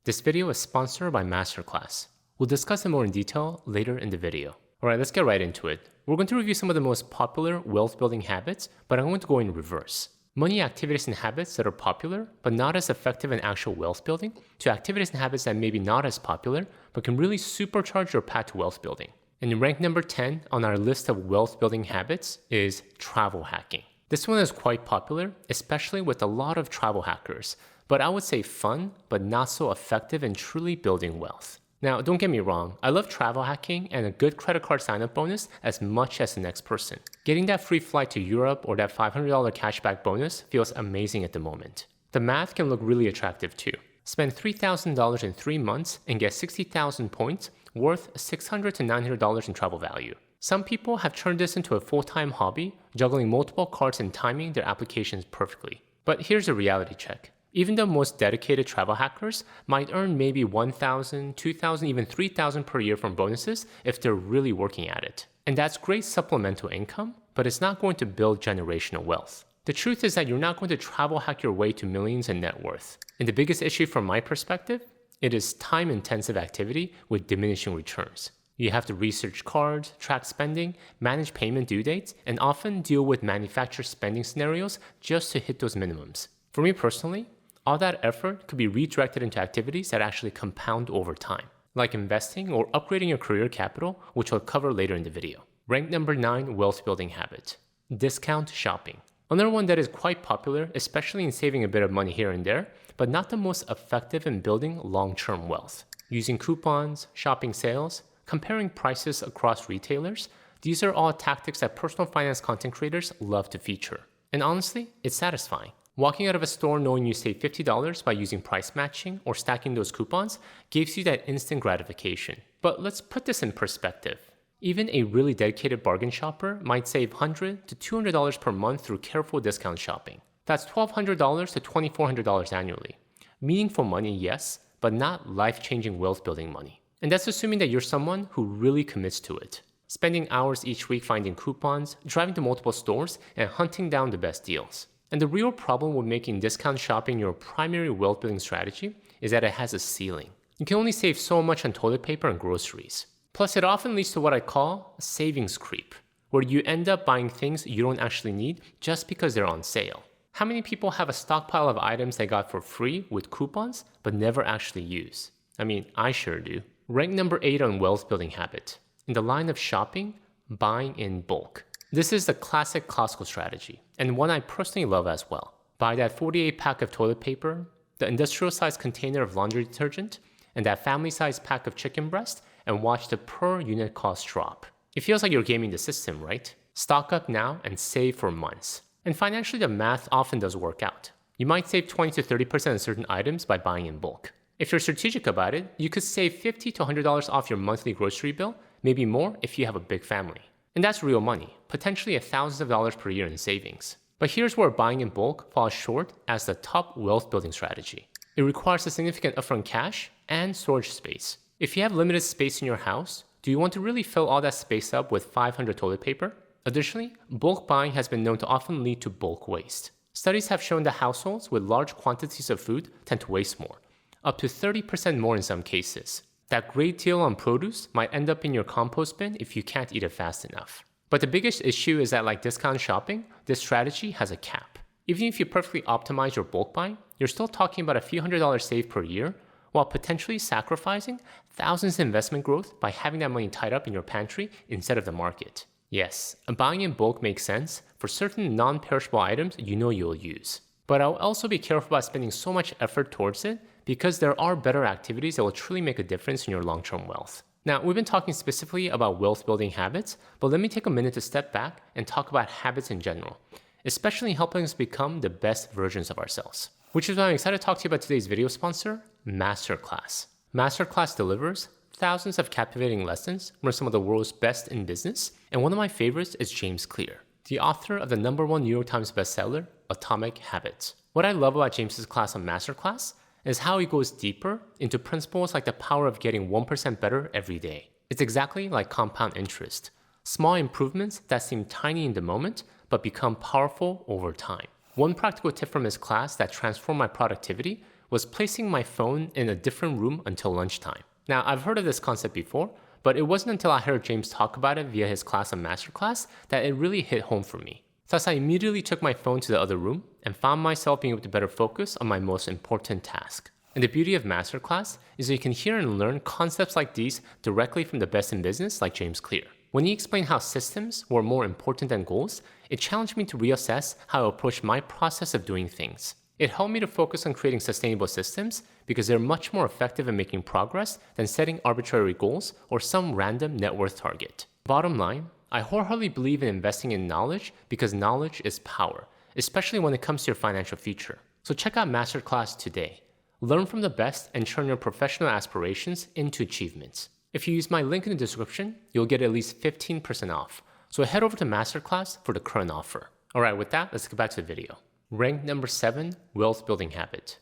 This video is sponsored by MasterClass. We'll discuss it more in detail later in the video. Alright, let's get right into it. We're going to review some of the most popular wealth-building habits, but I'm going to go in reverse. Money activities and habits that are popular, but not as effective in actual wealth building, to activities and habits that may be not as popular, but can really supercharge your path to wealth building. And in rank number 10 on our list of wealth-building habits is travel hacking. This one is quite popular, especially with a lot of travel hackers, but I would say fun, but not so effective in truly building wealth. Now, don't get me wrong, I love travel hacking and a good credit card sign-up bonus as much as the next person. Getting that free flight to Europe or that $500 cashback bonus feels amazing at the moment. The math can look really attractive too. Spend $3,000 in 3 months and get 60,000 points worth $600 to $900 in travel value. Some people have turned this into a full-time hobby, juggling multiple cards and timing their applications perfectly. But here's a reality check. Even the most dedicated travel hackers might earn maybe $1,000, $2,000, even $3,000 per year from bonuses if they're really working at it. And that's great supplemental income, but it's not going to build generational wealth. The truth is that you're not going to travel hack your way to millions in net worth. And the biggest issue from my perspective, it is time-intensive activity with diminishing returns. You have to research cards, track spending, manage payment due dates, and often deal with manufacturer spending scenarios just to hit those minimums. For me personally, all that effort could be redirected into activities that actually compound over time, like investing or upgrading your career capital, which I'll cover later in the video. Rank number 9 wealth building habit, discount shopping. Another one that is quite popular, especially in saving a bit of money here and there, but not the most effective in building long-term wealth. Using coupons, shopping sales, comparing prices across retailers, these are all tactics that personal finance content creators love to feature. And honestly, it's satisfying. Walking out of a store knowing you save $50 by using price matching or stacking those coupons gives you that instant gratification. But let's put this in perspective. Even a really dedicated bargain shopper might save $100 to $200 per month through careful discount shopping. That's $1,200 to $2,400 annually. Meaningful money, yes, but not life-changing wealth-building money. And that's assuming that you're someone who really commits to it. Spending hours each week finding coupons, driving to multiple stores, and hunting down the best deals. And the real problem with making discount shopping your primary wealth-building strategy is that it has a ceiling. You can only save so much on toilet paper and groceries. Plus, it often leads to what I call a savings creep, where you end up buying things you don't actually need just because they're on sale. How many people have a stockpile of items they got for free with coupons but never actually use? I mean, I sure do. Rank number 8 on wealth-building habit. In the line of shopping, buying in bulk. This is the classic Costco strategy, and one I personally love as well. Buy that 48-pack of toilet paper, the industrial-sized container of laundry detergent, and that family-sized pack of chicken breast, and watch the per-unit cost drop. It feels like you're gaming the system, right? Stock up now and save for months. And financially, the math often does work out. You might save 20 to 30% on certain items by buying in bulk. If you're strategic about it, you could save $50 to $100 off your monthly grocery bill, maybe more if you have a big family. And that's real money, potentially thousands of dollars per year in savings. But here's where buying in bulk falls short as the top wealth building strategy. It requires a significant upfront cash and storage space. If you have limited space in your house, do you want to really fill all that space up with 500 toilet paper? Additionally, bulk buying has been known to often lead to bulk waste. Studies have shown that households with large quantities of food tend to waste more, up to 30% more in some cases. That great deal on produce might end up in your compost bin if you can't eat it fast enough. But the biggest issue is that, like discount shopping, this strategy has a cap. Even if you perfectly optimize your bulk buying, you're still talking about a few $100s saved per year, while potentially sacrificing thousands in investment growth by having that money tied up in your pantry instead of the market. Yes, buying in bulk makes sense for certain non-perishable items you know you'll use. But I'll also be careful about spending so much effort towards it because there are better activities that will truly make a difference in your long-term wealth. Now, we've been talking specifically about wealth-building habits, but let me take a minute to step back and talk about habits in general, especially helping us become the best versions of ourselves. Which is why I'm excited to talk to you about today's video sponsor, MasterClass. MasterClass delivers thousands of captivating lessons from some of the world's best in business, and one of my favorites is James Clear, the author of the #1 New York Times bestseller, Atomic Habits. What I love about James's class on MasterClass is how he goes deeper into principles like the power of getting 1% better every day. It's exactly like compound interest. Small improvements that seem tiny in the moment, but become powerful over time. One practical tip from his class that transformed my productivity was placing my phone in a different room until lunchtime. Now, I've heard of this concept before, but it wasn't until I heard James talk about it via his class on MasterClass that it really hit home for me. Thus, I immediately took my phone to the other room and found myself being able to better focus on my most important task. And the beauty of MasterClass is that you can hear and learn concepts like these directly from the best in business like James Clear. When he explained how systems were more important than goals, it challenged me to reassess how I approach my process of doing things. It helped me to focus on creating sustainable systems because they're much more effective in making progress than setting arbitrary goals or some random net worth target. Bottom line, I wholeheartedly believe in investing in knowledge because knowledge is power, especially when it comes to your financial future. So check out MasterClass today. Learn from the best and turn your professional aspirations into achievements. If you use my link in the description, you'll get at least 15% off. So head over to MasterClass for the current offer. Alright, with that, let's get back to the video. Rank number 7, wealth building habit.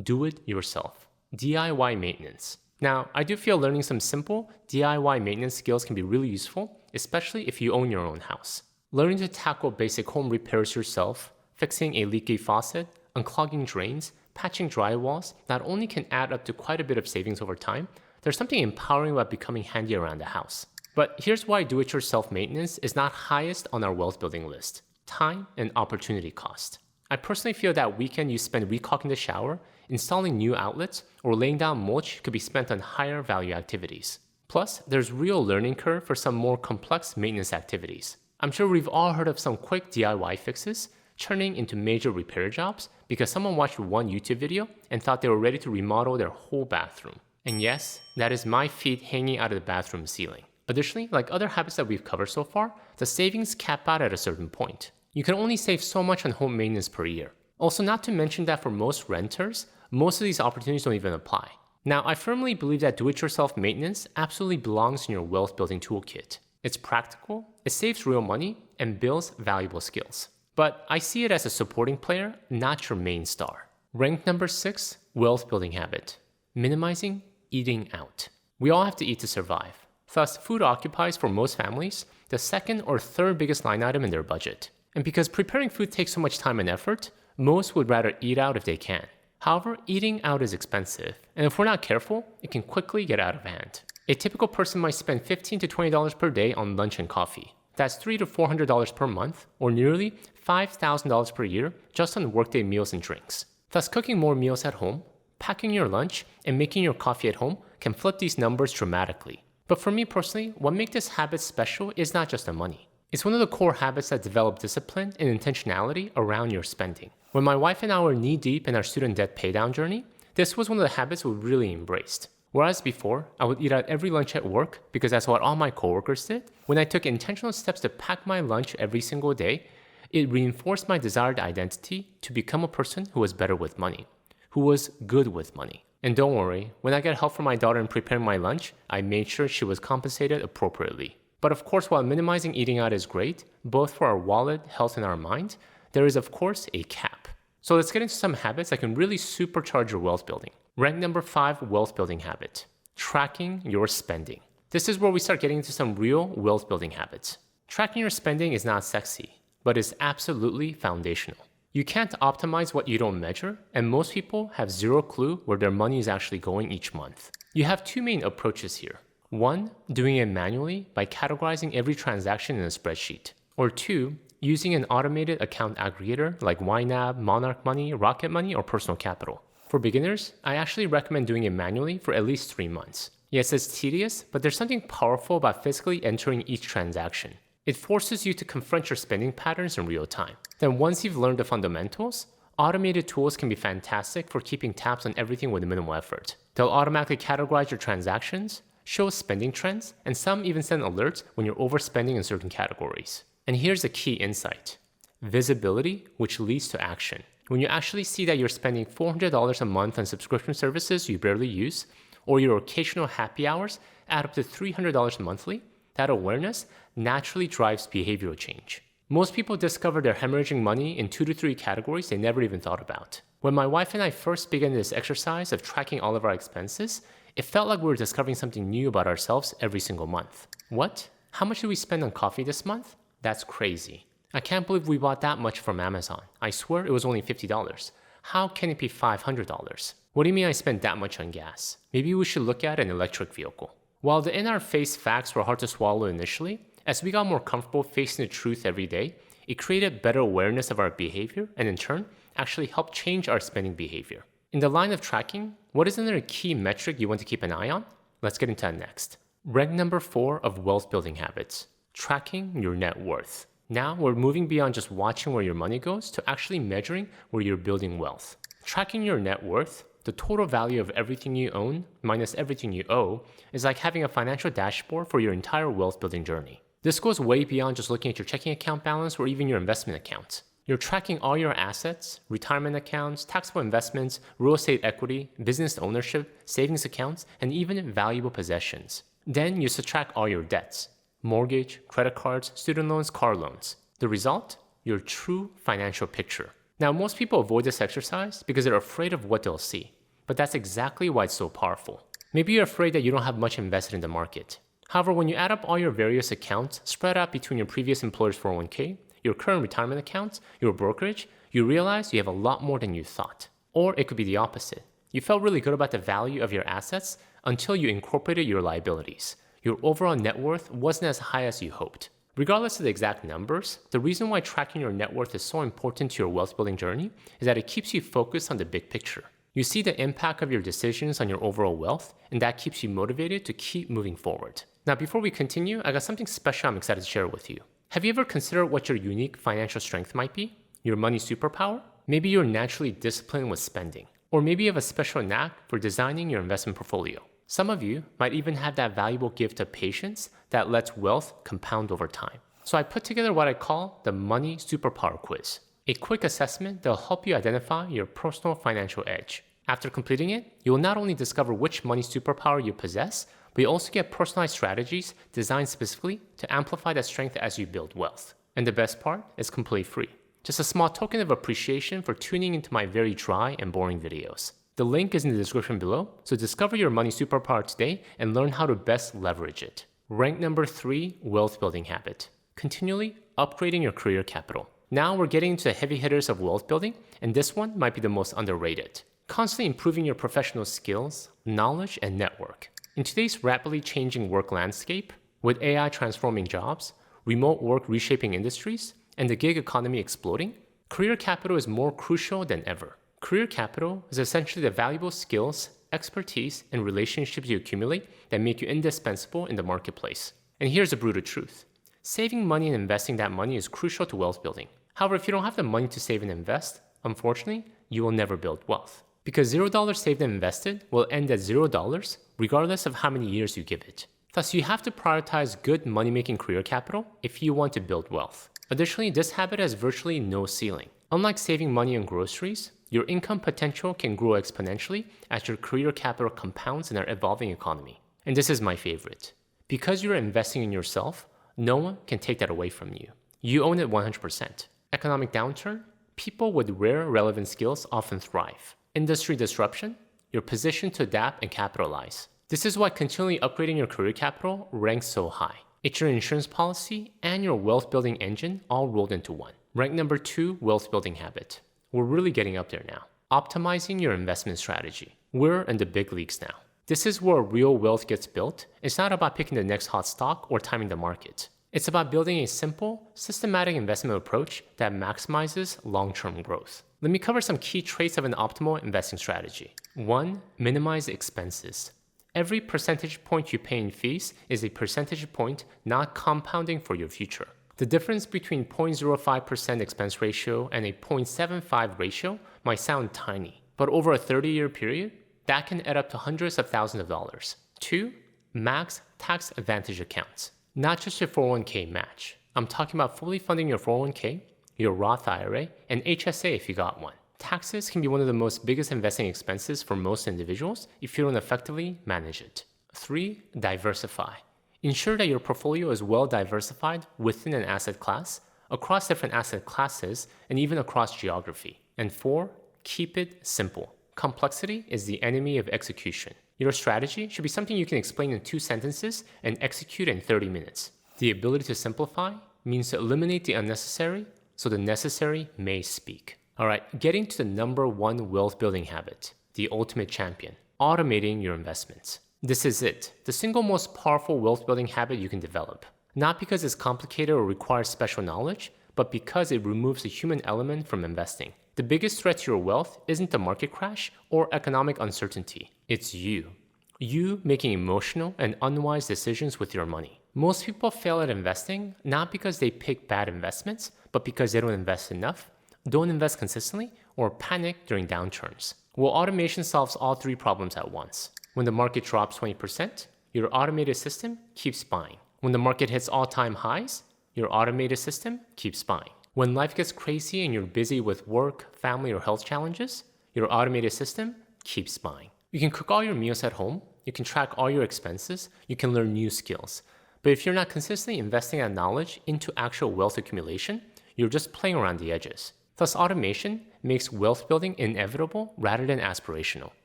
Do it yourself. DIY maintenance. Now, I do feel learning some simple DIY maintenance skills can be really useful, especially if you own your own house. Learning to tackle basic home repairs yourself, fixing a leaky faucet, unclogging drains, patching drywalls not only can add up to quite a bit of savings over time, there's something empowering about becoming handy around the house. But here's why do-it-yourself maintenance is not highest on our wealth building list: time and opportunity cost. I personally feel that weekend you spend recaulking the shower, installing new outlets, or laying down mulch could be spent on higher value activities. Plus, there's real learning curve for some more complex maintenance activities. I'm sure we've all heard of some quick DIY fixes turning into major repair jobs because someone watched one YouTube video and thought they were ready to remodel their whole bathroom. And yes, that is my feet hanging out of the bathroom ceiling. Additionally, like other habits that we've covered so far, the savings cap out at a certain point. You can only save so much on home maintenance per year. Also, not to mention that for most renters, most of these opportunities don't even apply. Now, I firmly believe that do-it-yourself maintenance absolutely belongs in your wealth building toolkit. It's practical, it saves real money, and builds valuable skills. But I see it as a supporting player, not your main star. Rank number 6, wealth building habit. Minimizing eating out. We all have to eat to survive. Thus, food occupies for most families the second or third biggest line item in their budget. And because preparing food takes so much time and effort, most would rather eat out if they can. However, eating out is expensive, and if we're not careful, it can quickly get out of hand. A typical person might spend $15 to $20 per day on lunch and coffee. That's $300 to $400 per month, or nearly $5,000 per year just on workday meals and drinks. Thus, cooking more meals at home, packing your lunch, and making your coffee at home can flip these numbers dramatically. But for me personally, what makes this habit special is not just the money. It's one of the core habits that develop discipline and intentionality around your spending. When my wife and I were knee-deep in our student debt paydown journey, this was one of the habits we really embraced. Whereas before, I would eat out every lunch at work because that's what all my coworkers did, when I took intentional steps to pack my lunch every single day, it reinforced my desired identity to become a person who was better with money, who was good with money. And don't worry, when I got help from my daughter in preparing my lunch, I made sure she was compensated appropriately. But of course, while minimizing eating out is great, both for our wallet, health, and our mind, there is of course a cap. So let's get into some habits that can really supercharge your wealth building. Rank number 5, wealth building habit. Tracking your spending. This is where we start getting into some real wealth building habits. Tracking your spending is not sexy, but is absolutely foundational. You can't optimize what you don't measure, and most people have zero clue where their money is actually going each month. You have two main approaches here. One, doing it manually by categorizing every transaction in a spreadsheet. Or two, using an automated account aggregator like YNAB, Monarch Money, Rocket Money, or Personal Capital. For beginners, I actually recommend doing it manually for at least 3 months. Yes, it's tedious, but there's something powerful about physically entering each transaction. It forces you to confront your spending patterns in real time. Then once you've learned the fundamentals, automated tools can be fantastic for keeping tabs on everything with minimal effort. They'll automatically categorize your transactions, show spending trends, and some even send alerts when you're overspending in certain categories. And here's a key insight. Visibility, which leads to action. When you actually see that you're spending $400 a month on subscription services you barely use, or your occasional happy hours add up to $300 monthly, that awareness naturally drives behavioral change. Most people discover they're hemorrhaging money in 2 to 3 categories they never even thought about. When my wife and I first began this exercise of tracking all of our expenses, it felt like we were discovering something new about ourselves every single month. What? How much did we spend on coffee this month? That's crazy. I can't believe we bought that much from Amazon. I swear it was only $50. How can it be $500? What do you mean I spent that much on gas? Maybe we should look at an electric vehicle. While the in-our-face facts were hard to swallow initially, as we got more comfortable facing the truth every day, it created better awareness of our behavior and in turn, actually helped change our spending behavior. In the line of tracking, what is another key metric you want to keep an eye on? Let's get into that next. Rank number 4 of wealth building habits, tracking your net worth. Now we're moving beyond just watching where your money goes to actually measuring where you're building wealth. Tracking your net worth, the total value of everything you own minus everything you owe, is like having a financial dashboard for your entire wealth building journey. This goes way beyond just looking at your checking account balance or even your investment account. You're tracking all your assets, retirement accounts, taxable investments, real estate equity, business ownership, savings accounts, and even valuable possessions. Then you subtract all your debts, mortgage, credit cards, student loans, car loans. The result? Your true financial picture. Now, most people avoid this exercise because they're afraid of what they'll see. But that's exactly why it's so powerful. Maybe you're afraid that you don't have much invested in the market. However, when you add up all your various accounts spread out between your previous employer's 401k, your current retirement accounts, your brokerage, you realize you have a lot more than you thought. Or it could be the opposite. You felt really good about the value of your assets until you incorporated your liabilities. Your overall net worth wasn't as high as you hoped. Regardless of the exact numbers, the reason why tracking your net worth is so important to your wealth building journey is that it keeps you focused on the big picture. You see the impact of your decisions on your overall wealth, and that keeps you motivated to keep moving forward. Now, before we continue, I got something special I'm excited to share with you. Have you ever considered what your unique financial strength might be? Your money superpower? Maybe you're naturally disciplined with spending. Or maybe you have a special knack for designing your investment portfolio. Some of you might even have that valuable gift of patience that lets wealth compound over time. So I put together what I call the Money Superpower Quiz, a quick assessment that will help you identify your personal financial edge. After completing it, you will not only discover which money superpower you possess, but you also get personalized strategies designed specifically to amplify that strength as you build wealth. And the best part is completely free. Just a small token of appreciation for tuning into my very dry and boring videos. The link is in the description below, so discover your money superpower today and learn how to best leverage it. Rank number 3, wealth building habit. Continually upgrading your career capital. Now we're getting into the heavy hitters of wealth building, and this one might be the most underrated. Constantly improving your professional skills, knowledge, and network. In today's rapidly changing work landscape, with AI transforming jobs, remote work reshaping industries, and the gig economy exploding, career capital is more crucial than ever. Career capital is essentially the valuable skills, expertise, and relationships you accumulate that make you indispensable in the marketplace. And here's the brutal truth. Saving money and investing that money is crucial to wealth building. However, if you don't have the money to save and invest, unfortunately, you will never build wealth. Because $0 saved and invested will end at $0 regardless of how many years you give it. Thus, you have to prioritize good money-making career capital if you want to build wealth. Additionally, this habit has virtually no ceiling. Unlike saving money on groceries, your income potential can grow exponentially as your career capital compounds in our evolving economy. And this is my favorite. Because you're investing in yourself, no one can take that away from you. You own it 100%. Economic downturn, people with rare relevant skills often thrive. Industry disruption, you're positioned to adapt and capitalize. This is why continually upgrading your career capital ranks so high. It's your insurance policy and your wealth building engine all rolled into one. Rank number 2, wealth building habit. We're really getting up there now. Optimizing your investment strategy. We're in the big leagues now. This is where real wealth gets built. It's not about picking the next hot stock or timing the market. It's about building a simple, systematic investment approach that maximizes long-term growth. Let me cover some key traits of an optimal investing strategy. 1. Minimize expenses. Every percentage point you pay in fees is a percentage point not compounding for your future. The difference between 0.05% expense ratio and a 0.75 ratio might sound tiny, but over a 30-year period, that can add up to hundreds of thousands of dollars. 2. Max tax advantage accounts. Not just your 401k match. I'm talking about fully funding your 401k, your Roth IRA, and HSA if you got one. Taxes can be one of the most biggest investing expenses for most individuals if you don't effectively manage it. 3. Diversify. Ensure that your portfolio is well diversified within an asset class, across different asset classes, and even across geography. And 4. Keep it simple. Complexity is the enemy of execution. Your strategy should be something you can explain in 2 sentences and execute in 30 minutes. The ability to simplify means to eliminate the unnecessary so the necessary may speak. Alright, getting to the number one wealth building habit, the ultimate champion, automating your investments. This is it, the single most powerful wealth building habit you can develop. Not because it's complicated or requires special knowledge, but because it removes the human element from investing. The biggest threat to your wealth isn't the market crash or economic uncertainty. It's you. You making emotional and unwise decisions with your money. Most people fail at investing not because they pick bad investments, but because they don't invest enough, don't invest consistently, or panic during downturns. Well, automation solves all three problems at once. When the market drops 20%, your automated system keeps buying. When the market hits all-time highs, your automated system keeps buying. When life gets crazy and you're busy with work, family, or health challenges, your automated system keeps buying. You can cook all your meals at home, you can track all your expenses, you can learn new skills. But if you're not consistently investing that knowledge into actual wealth accumulation, you're just playing around the edges. Thus, automation makes wealth building inevitable rather than aspirational.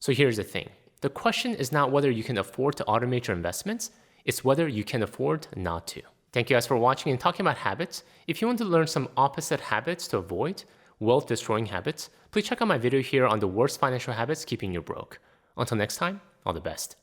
So here's the thing. The question is not whether you can afford to automate your investments, it's whether you can afford not to. Thank you guys for watching and talking about habits. If you want to learn some opposite habits to avoid wealth-destroying habits, please check out my video here on the worst financial habits keeping you broke. Until next time, all the best.